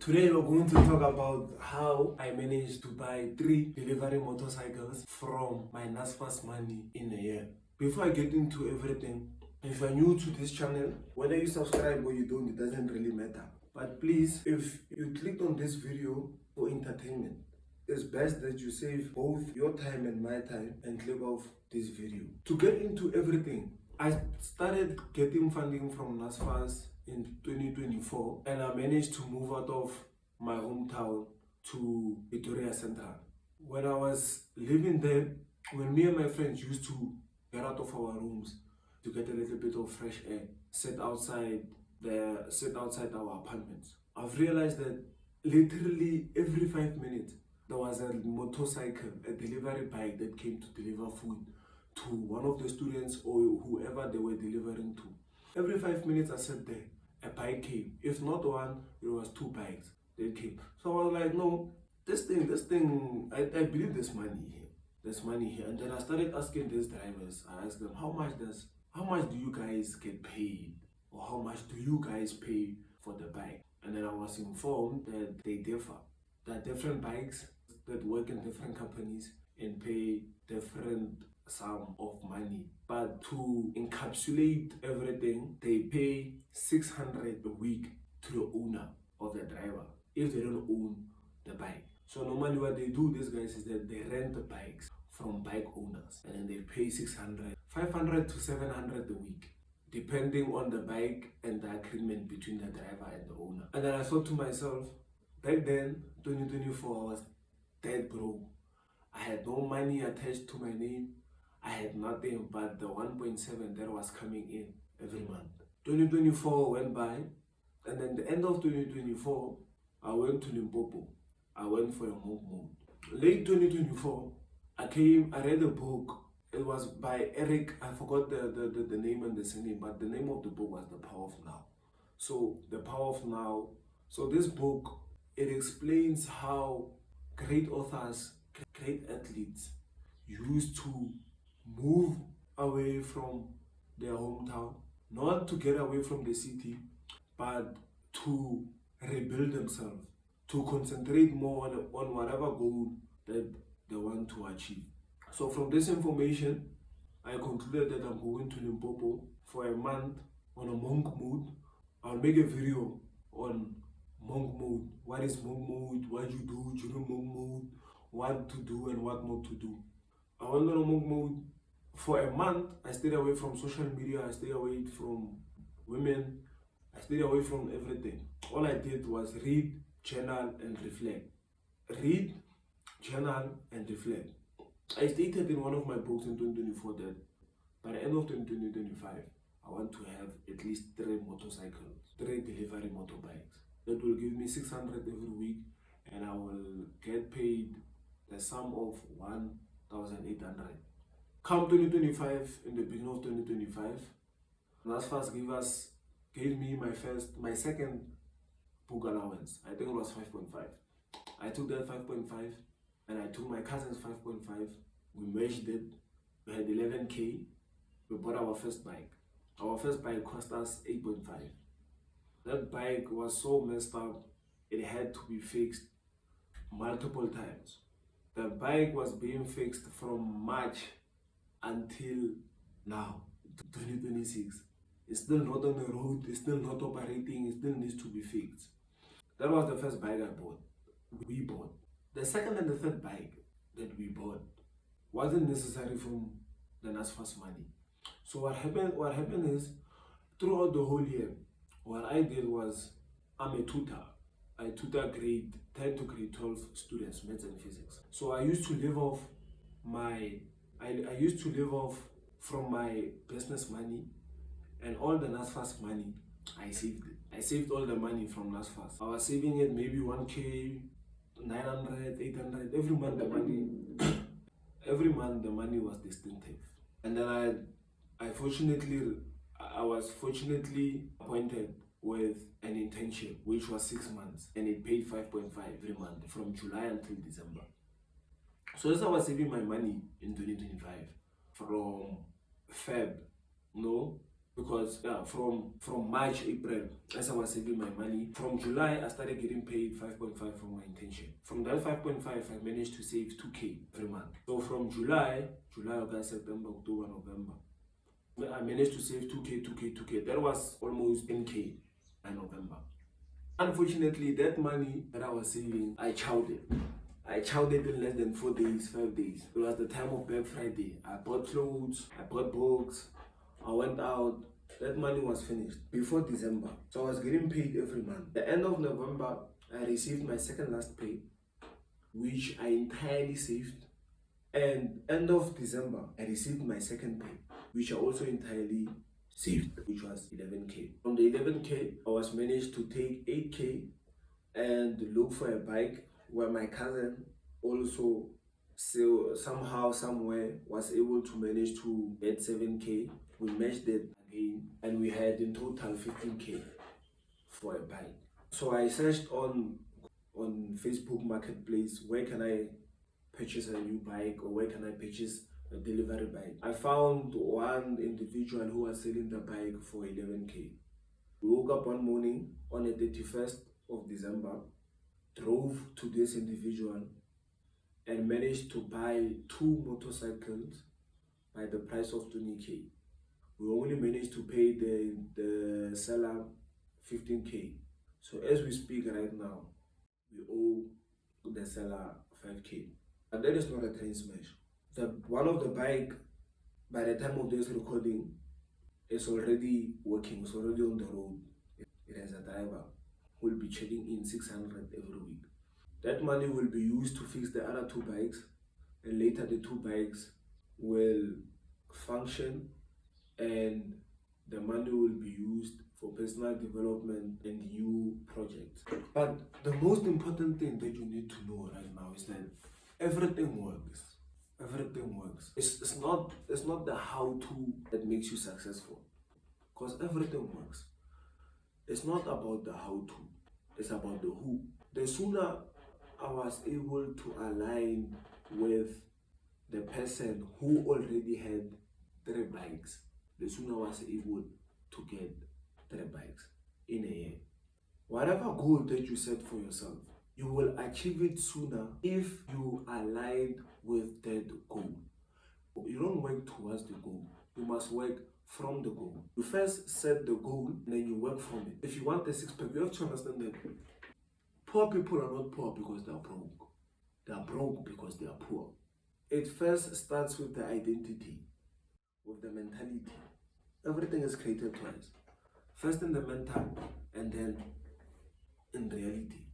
Today we're going to talk about how I managed to buy 3 delivery motorcycles from my NSFAS money in a year. Before I get into everything, if you're new to this channel, whether you subscribe or you don't, it doesn't really matter. But please, if you clicked on this video for entertainment, it's best that you save both your time and my time and click off this video. To get into everything, I started getting funding from NSFAS in 2024 and I managed to move out of my hometown to Victoria Central. When I was living there, when me and my friends used to get out of our rooms to get a little bit of fresh air, sit outside our apartments, I've realized that literally every 5 minutes there was a motorcycle, a delivery bike that came to deliver food to one of the students or whoever they were delivering to. Every 5 minutes I sat there, a bike came. If not one, it was 2 bikes that came. So I was like, no, this thing, I believe there's money here. There's money here. And then I started asking these drivers, I asked them, how much do you guys get paid? Or how much do you guys pay for the bike? And then I was informed that they differ. There are different bikes that work in different companies and pay different sum of money, but to encapsulate everything, they pay 600 a week to the owner of the driver if they don't own the bike. So normally what they do, these guys, is that they rent the bikes from bike owners and then they pay 500 to 700 a week, depending on the bike and the agreement between the driver and the owner. And then I thought to myself, back then, 2024, I was dead broke. I had no money attached to my name. I had nothing but the 1.7 that was coming in every month. 2024 went by, and then the end of 2024, I went to Limpopo. I went for a monk mood. Late 2024, I read a book. It was by Eric, I forgot the name and the surname, but the name of the book was The Power of Now. So, The Power of Now. So this book, it explains how great authors, great athletes used to move away from their hometown, not to get away from the city, but to rebuild themselves, to concentrate more on whatever goal that they want to achieve. So from this information, I concluded that I'm going to Limpopo for a month on a monk mood. I'll make a video on monk mood. What is monk mood? What you do during monk mood? What to do and what not to do. I went on a monk mood. For a month, I stayed away from social media, I stayed away from women, I stayed away from everything. All I did was read, journal, and reflect. Read, journal, and reflect. I stated in one of my books in 2024 that by the end of 2025, I want to have at least 3 motorcycles, 3 delivery motorbikes. That will give me 600 every week, and I will get paid the sum of 1,800. Come 2025, in the beginning of 2025, NSFAS gave me my second book allowance. I think it was 5.5. I took that 5.5 and I took my cousin's 5.5. We merged it. We had 11K. We bought our first bike. Our first bike cost us 8.5. That bike was so messed up, it had to be fixed multiple times. The bike was being fixed from March until now, 2026. It's still not on the road, it's still not operating, it still needs to be fixed. That was the first bike we bought. The second and the third bike that we bought wasn't necessary from the NSFAS money. So what happened is, throughout the whole year, what I did was, I'm a tutor. I tutor grade 10 to grade 12 students, maths and physics. So I used to live off from my business money, and all the NSFAS money, I saved it. I saved all the money from NSFAS. I was saving it maybe 1K, 900, 800, every month the money was distinctive. And then I was fortunately appointed with an internship, which was 6 months, and it paid 5.5 every month from July until December. So as I was saving my money in 2025 from Feb, because from March, April, as I was saving my money, from July I started getting paid 5.5 from my internship. From that 5.5 I managed to save 2k every month. So from July, August, September, October, November, I managed to save 2k. That was almost 10k by November. Unfortunately, that money that I was saving, I chowed it. I chowed it in less than 4 days, 5 days. It was the time of Black Friday. I bought clothes, I bought books, I went out. That money was finished before December. So I was getting paid every month. The end of November, I received my second last pay, which I entirely saved. And end of December, I received my second pay, which I also entirely saved, which was 11k. From the 11k, I was managed to take 8k and look for a bike, where my cousin also somehow, somewhere was able to manage to get 7k. We matched it again and we had in total 15k for a bike. So I searched on Facebook Marketplace, where can I purchase a new bike, or where can I purchase a delivery bike. I found one individual who was selling the bike for 11k. We woke up one morning on the 31st of December, drove to this individual and managed to buy 2 motorcycles by the price of 20k. We only managed to pay the seller 15k. So as we speak right now, we owe the seller 5k. And that is not a train smash. One of the bike, by the time of this recording, is already working, it's already on the road. It has a driver who will be checking in 600 every week. That money will be used to fix the other 2 bikes, and later the 2 bikes will function, and the money will be used for personal development and new projects. But the most important thing that you need to know right now is that everything works. Everything works. It's not the how-to that makes you successful, because everything works. It's not about the how-to, it's about the who. The sooner I was able to align with the person who already had 3 bikes, the sooner I was able to get 3 bikes in a year. Whatever goal that you set for yourself, you will achieve it sooner if you align with that goal. You don't work towards the goal, you must work from the goal. You first set the goal and then you work from it. If you want a 6-pack, you have to understand that poor people are not poor because they are broke. They are broke because they are poor. It first starts with the identity, with the mentality. Everything is created twice. First in the mental and then in reality.